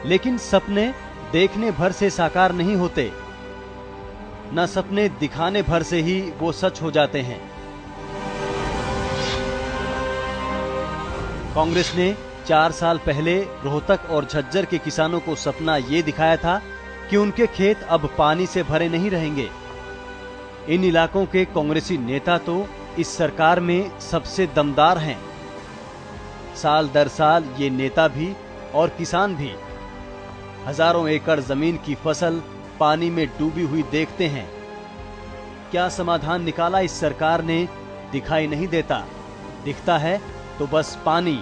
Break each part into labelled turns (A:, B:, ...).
A: लेकिन सपने देखने भर से साकार नहीं होते, न सपने दिखाने भर से ही वो सच हो जाते हैं। कांग्रेस ने 4 साल पहले रोहतक और झज्जर के किसानों को सपना ये दिखाया था कि उनके खेत अब पानी से भरे नहीं रहेंगे। इन इलाकों के कांग्रेसी नेता तो इस सरकार में सबसे दमदार हैं। साल दर साल ये नेता भी और किसान भी हजारों एकड़ जमीन की फसल पानी में डूबी हुई देखते हैं। क्या समाधान निकाला इस सरकार ने दिखाई नहीं देता। दिखता है तो बस पानी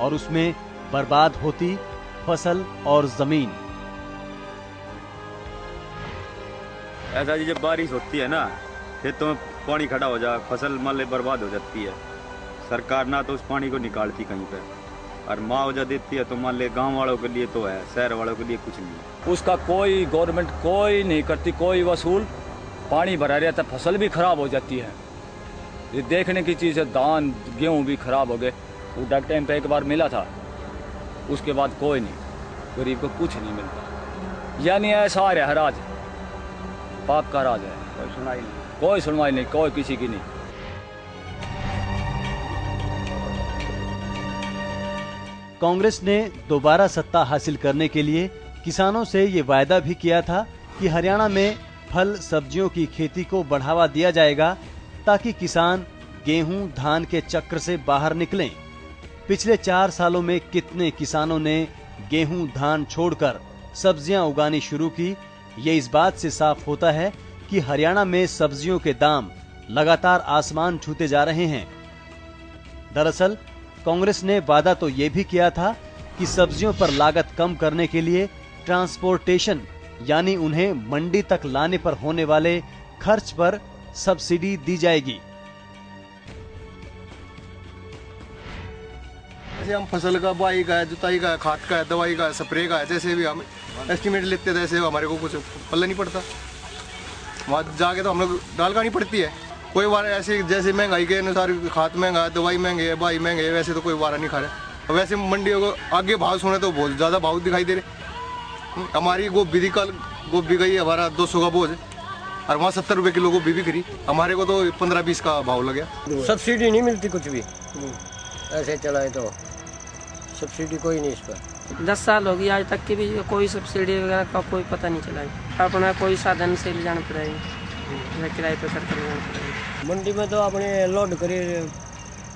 A: और उसमें बर्बाद होती फसल और जमीन।
B: ऐसा जी जब बारिश होती है ना, खेतों में पानी खड़ा हो जा, फसल मान ले बर्बाद हो जाती है। सरकार ना तो उस पानी को निकालती कहीं पे और मुआवजा देती है तो मान ले गांव वालों के लिए तो है, शहर वालों के लिए कुछ नहीं।
C: उसका कोई गवर्नमेंट कोई नहीं करती, कोई वसूल। पानी भरा रहता, फसल भी खराब हो जाती है। ये देखने की चीज़ है। धान गेहूँ भी खराब हो गए। वो डक टाइम पे एक बार मिला था, उसके बाद कोई नहीं, गरीब को कुछ नहीं मिलता। यानी ऐसा है राज, पाप का राज है। कोई सुनवाई नहीं, कोई किसी की नहीं।
A: कांग्रेस ने दोबारा सत्ता हासिल करने के लिए किसानों से ये वायदा भी किया था कि हरियाणा में फल सब्जियों की खेती को बढ़ावा दिया जाएगा ताकि किसान गेहूं धान के चक्र से बाहर निकलें। पिछले 4 सालों में कितने किसानों ने गेहूं धान छोड़कर सब्जियां उगानी शुरू की, ये इस बात से साफ होता है कि हरियाणा में सब्जियों के दाम लगातार आसमान छूते जा रहे हैं। दरअसल कांग्रेस ने वादा तो ये भी किया था कि सब्जियों पर लागत कम करने के लिए ट्रांसपोर्टेशन यानी उन्हें मंडी तक लाने पर होने वाले खर्च पर सब्सिडी दी जाएगी।
D: जैसे हम फसल का बुआई का है, जुताई का है, खाद का है, दवाई का है, स्प्रे का है, जैसे भी हम एस्टिमेट लेते थे ऐसे हमारे को कुछ पल्ला नहीं पड़ता। वहाँ जाके तो हम लोग डाल नहीं पड़ती है। कोई बार ऐसे जैसे महंगाई के अनुसार खाद महंगा, दवाई महंगे है, बुआई महंगे है, वैसे तो कोई वारा नहीं खा रहा। वैसे मंडियों को आगे भाव सुने तो बहुत ज़्यादा भाव दिखाई दे रहे। हमारी गोभी गई हमारा 200 का बोझ और वहाँ 70 रुपये किलो गोभी बिक रही, हमारे को तो 15-20 का भाव लग गया।
E: सब्सिडी नहीं मिलती कुछ भी, ऐसे चलाए तो सब्सिडी कोई नहीं इस पर।
F: 10 साल हो गई आज तक की भी कोई सब्सिडी वगैरह का कोई पता नहीं चला है। अपना कोई साधन से ले जाना पड़ेगा, किराए पर करके ले जाना पड़ेगा।
E: मंडी में तो अपने लोड करी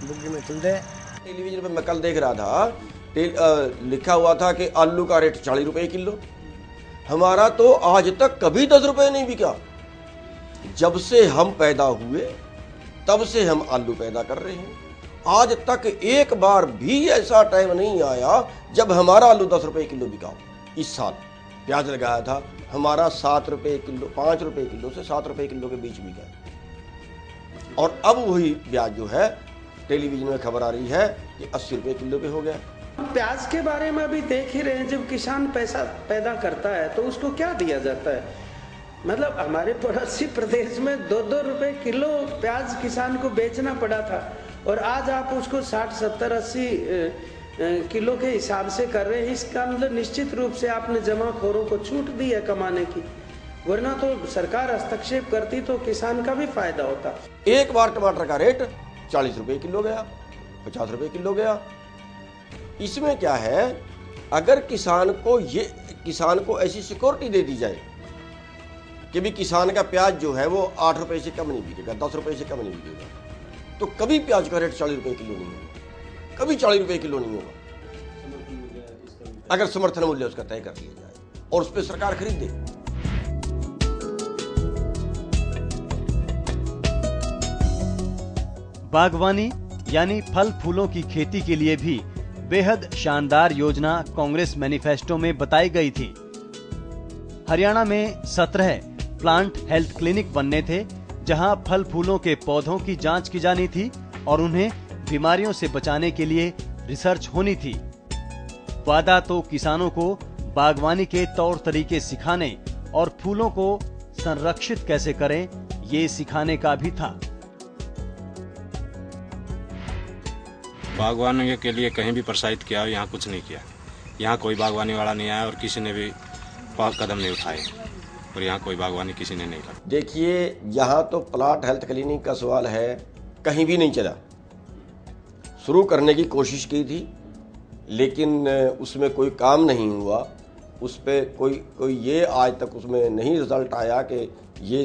E: बुग्गी में चलते।
G: टेलीविजन पे मैं कल देख रहा था, लिखा हुआ था कि आलू का रेट 40 रुपए किलो। हमारा तो आज तक कभी 10 रुपए नहीं बिका। जब से हम पैदा हुए तब से हम आलू पैदा कर रहे हैं। आज तक एक बार भी ऐसा टाइम नहीं आया जब हमारा आलू 10 रुपए किलो बिका। इस साल प्याज लगाया था, हमारा 7 रुपए किलो, 5 रुपए किलो से 7 रुपए किलो के बीच बिका। और अब वही प्याज जो है टेलीविजन में खबर आ रही है कि 80 रुपए किलो पे हो गया।
H: प्याज के बारे में अभी देख ही रहे हैं, जब किसान पैसा पैदा करता है तो उसको क्या दिया जाता है। मतलब हमारे पड़ोसी प्रदेश में 2-2 रुपए किलो प्याज किसान को बेचना पड़ा था और आज आप उसको 60, 70, 80 किलो के हिसाब से कर रहे हैं। इसका मतलब निश्चित रूप से आपने जमाखोरों को छूट दी है कमाने की, वरना तो सरकार हस्तक्षेप करती तो किसान का भी फायदा होता।
G: एक बार टमाटर का रेट 40 रुपए किलो गया, 50 रुपए किलो गया। इसमें क्या है, अगर किसान को ऐसी सिक्योरिटी दे दी जाए कि भी किसान का प्याज जो है वो 8 रुपए से कम नहीं बिकेगा, 10 रुपए से कम नहीं बिकेगा, तो कभी प्याज का रेट 40 रुपए किलो नहीं होगा, कभी 40 रुपए किलो नहीं होगा। अगर समर्थन मूल्य उसका तय कर लिया जाए और उस पर सरकार खरीद दे।
A: बागवानी यानी फल फूलों की खेती के लिए भी बेहद शानदार योजना कांग्रेस मैनिफेस्टो में बताई गई थी। हरियाणा में 17 प्लांट हेल्थ क्लिनिक बनने थे, जहां फल फूलों के पौधों की जांच की जानी थी और उन्हें बीमारियों से बचाने के लिए रिसर्च होनी थी। वादा तो किसानों को बागवानी के तौर तरीके सिखाने और फूलों को संरक्षित कैसे करें, ये सिखाने का भी था।
I: बागवानी के लिए कहीं भी प्रोत्साहित किया, यहाँ कुछ नहीं किया। यहाँ कोई बागवानी वाला नहीं आया और किसी ने भी कदम नहीं उठाए और यहाँ कोई बागवानी किसी ने नहीं लगा।
G: देखिए, यहाँ तो प्लाट हेल्थ क्लिनिक का सवाल है, कहीं भी नहीं चला। शुरू करने की कोशिश की थी लेकिन उसमें कोई काम नहीं हुआ। उस पर कोई ये आज तक उसमें नहीं रिजल्ट आया कि ये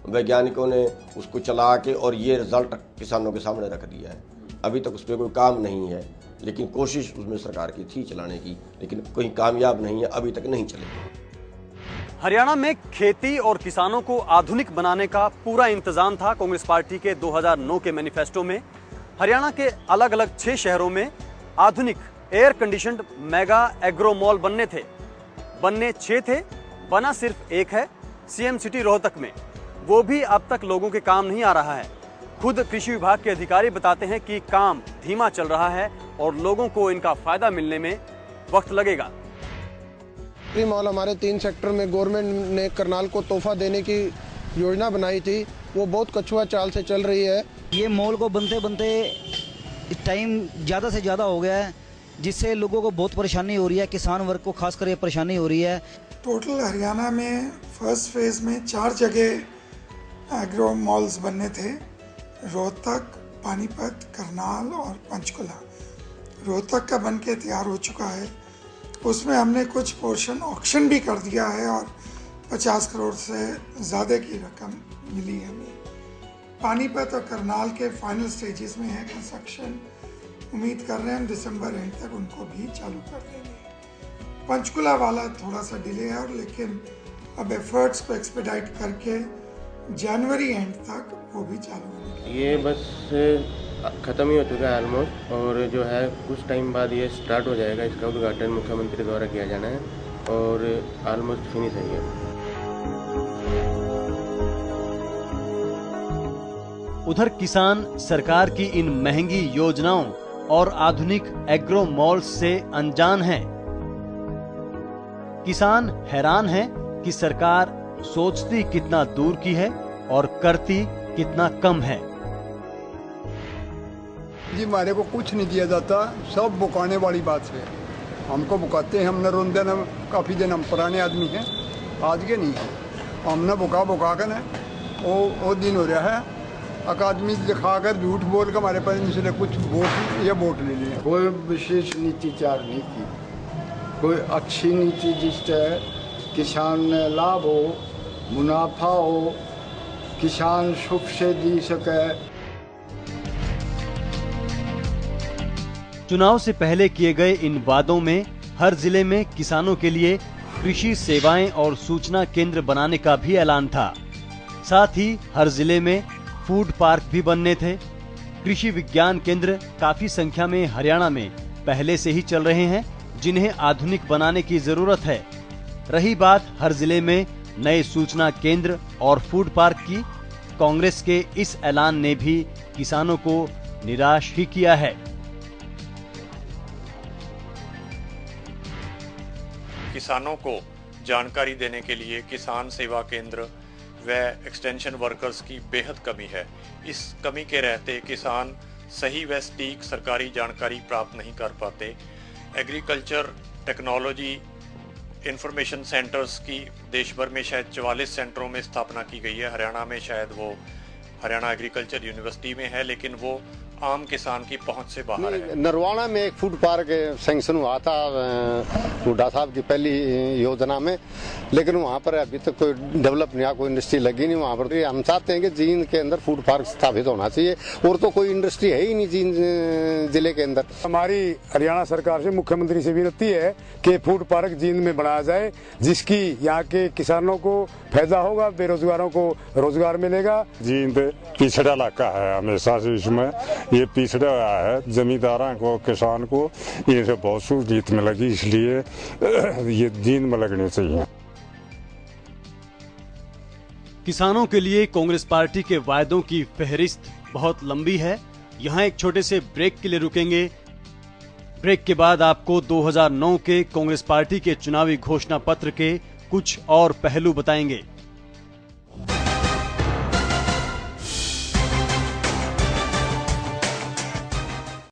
G: वैज्ञानिकों ने उसको चला के और ये रिजल्ट किसानों के सामने रख दिया है। अभी तक उस पर कोई काम नहीं है, लेकिन कोशिश उसमें सरकार की थी चलाने की, लेकिन कोई कामयाब नहीं है, अभी तक नहीं चलेगी।
A: हरियाणा में खेती और किसानों को आधुनिक बनाने का पूरा इंतजाम था। कांग्रेस पार्टी के 2009 के मैनिफेस्टो में हरियाणा के अलग अलग 6 शहरों में आधुनिक air conditioned mega agro mall बनने थे। बनने 6 थे, बना सिर्फ एक है सीएम सिटी रोहतक में। वो भी अब तक लोगों के काम नहीं आ रहा है। खुद कृषि विभाग के अधिकारी बताते हैं कि काम धीमा चल रहा है और लोगों को इनका फायदा मिलने में वक्त लगेगा।
J: मॉल हमारे 3 सेक्टर में गवर्नमेंट ने करनाल को तोहफा देने की योजना बनाई थी, वो बहुत कछुआ चाल से चल रही है।
K: ये मॉल को बनते बनते टाइम ज़्यादा से ज़्यादा हो गया है, जिससे लोगों को बहुत परेशानी हो रही है, किसान वर्ग को खासकर ये परेशानी हो रही है।
L: टोटल हरियाणा में फर्स्ट फेज में 4 जगह एग्रो मॉल्स बनने थे, रोहतक, पानीपत, करनाल और पंचकुला। रोहतक का बन के तैयार हो चुका है, उसमें हमने कुछ पोर्शन ऑक्शन भी कर दिया है और 50 करोड़ से ज़्यादा की रकम मिली है हमें। पानीपत और करनाल के फाइनल स्टेजेस में है कंस्ट्रक्शन, उम्मीद कर रहे हैं हम दिसंबर एंड तक उनको भी चालू कर देंगे। पंचकुला वाला थोड़ा सा डिले है, और लेकिन अब एफर्ट्स को एक्सपेडाइट करके जनवरी एंड तक वो भी चालू होंगे।
E: ये बस ख़त्म ही हो चुका है ऑलमोस्ट, और जो है कुछ टाइम बाद ये स्टार्ट हो जाएगा। इसका उद्घाटन मुख्यमंत्री द्वारा किया जाना है और ऑलमोस्ट फिनिश है ये।
A: उधर किसान सरकार की इन महंगी योजनाओं और आधुनिक एग्रो मॉल्स से अनजान हैं। किसान हैरान हैं कि सरकार सोचती कितना दूर की है और करती कितना कम है।
M: जी हमारे को कुछ नहीं दिया जाता, सब बुकाने वाली बात है। हमको बुकाते हैं, हमने रोन देना काफ़ी दिन, हम पुराने आदमी हैं, आज के नहीं है। हमने बुका कर वो दिन हो रहा है, अकादमी दिखा कर झूठ बोल कर हमारे पास इसलिए कुछ वोट ले लिया।
N: कोई विशेष नीति तैयार नहीं की, कोई अच्छी नीति जिससे किसान ने लाभ हो, मुनाफा हो, किसान सुख से जी सके।
A: चुनाव से पहले किए गए इन वादों में हर जिले में किसानों के लिए कृषि सेवाएं और सूचना केंद्र बनाने का भी ऐलान था। साथ ही हर जिले में फूड पार्क भी बनने थे। कृषि विज्ञान केंद्र काफी संख्या में हरियाणा में पहले से ही चल रहे हैं, जिन्हें आधुनिक बनाने की जरूरत है। रही बात हर जिले में नए सूचना केंद्र और फूड पार्क की, कांग्रेस के इस ऐलान ने भी किसानों को निराश ही किया है।
O: किसानों को जानकारी देने के लिए किसान सेवा केंद्र व एक्सटेंशन वर्कर्स की बेहद कमी है। इस कमी के रहते किसान सही व सटीक सरकारी जानकारी प्राप्त नहीं कर पाते। एग्रीकल्चर टेक्नोलॉजी इंफॉर्मेशन सेंटर्स की देश भर में शायद 44 सेंटरों में स्थापना की गई है। हरियाणा में शायद वो हरियाणा एग्रीकल्चर यूनिवर्सिटी में है, लेकिन वो आम किसान की पहुंच से बाहर है।
P: नरवाना में एक फूड पार्क सैंक्शन हुआ था हुड्डा साहब की पहली योजना में, लेकिन वहाँ पर अभी तक कोई डेवलप नहीं, कोई इंडस्ट्री लगी नहीं वहाँ पर। हम चाहते हैं कि जींद के अंदर फूड पार्क स्थापित होना चाहिए, और तो कोई इंडस्ट्री है ही नहीं जींद जिले के अंदर।
Q: हमारी हरियाणा सरकार से, मुख्यमंत्री से विनती है कि फूड पार्क जींद में बनाया जाए, जिसकी यहाँ के किसानों को फायदा होगा, बेरोजगारों को रोजगार मिलेगा।
R: जींद पिछड़ा इलाका है, हमेशा से इसमें ये पिछड़ा है। जमींदारों को, किसान को ये सब बहुत सहूलियत में लगी, इसलिए ये जींद में लगने चाहिए।
A: किसानों के लिए कांग्रेस पार्टी के वायदों की फहरिस्त बहुत लंबी है। यहाँ एक छोटे से ब्रेक के लिए रुकेंगे। ब्रेक के बाद आपको 2009 के कांग्रेस पार्टी के चुनावी घोषणा पत्र के कुछ और पहलू बताएंगे।